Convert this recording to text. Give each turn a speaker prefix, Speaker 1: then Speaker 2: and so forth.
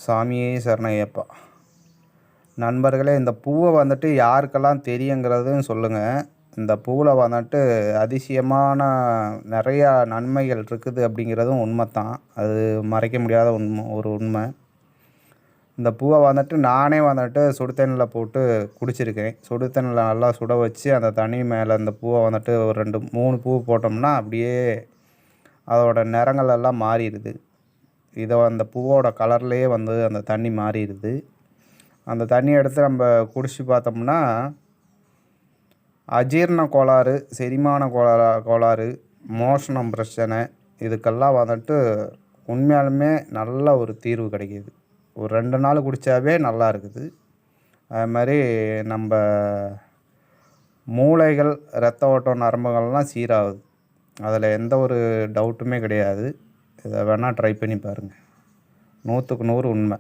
Speaker 1: சாமியே சரணய்யப்பா. நண்பர்களே, இந்த பூவை வந்துட்டு யாருக்கெல்லாம் தெரியுங்கிறதும் சொல்லுங்கள். இந்த பூவில் வந்துட்டு அதிசயமான நிறையா நன்மைகள் இருக்குது அப்படிங்கிறதும் உண்மை தான். அது மறைக்க முடியாத உண்மை. இந்த பூவை வந்துட்டு நானே வந்துட்டு சுடு தண்ணியில் போட்டு குடிச்சிருக்கேன். சுடு தண்ணியில் நல்லா சுட வச்சு அந்த தண்ணி மேலே இந்த பூவை வந்துட்டு ஒரு 2 3 பூ போட்டோம்னா அப்படியே அதோட நிறங்கள் எல்லாம் மாறிடுது. அந்த பூவோட கலர்லேயே வந்து அந்த தண்ணி மாறிடுது. அந்த தண்ணியை எடுத்து நம்ம குடிச்சு பார்த்தோம்னா அஜீரண கோளாறு, செரிமான கோளாறு, மோஷனம் பிரச்சனை இதுக்கெல்லாம் வந்துட்டு உண்மையாலுமே நல்ல ஒரு தீர்வு கிடைக்கிது. ஒரு 2 நாள் குடித்தாவே நல்லா இருக்குது. அது மாதிரி நம்ம மூளைகள், இரத்த ஓட்டம், நரம்புகள்லாம் சீராகுது. அதில் எந்த ஒரு டவுட்டுமே கிடையாது. இதை வேணால் ட்ரை பண்ணி பாருங்கள். 100க்கு 100 உண்மை.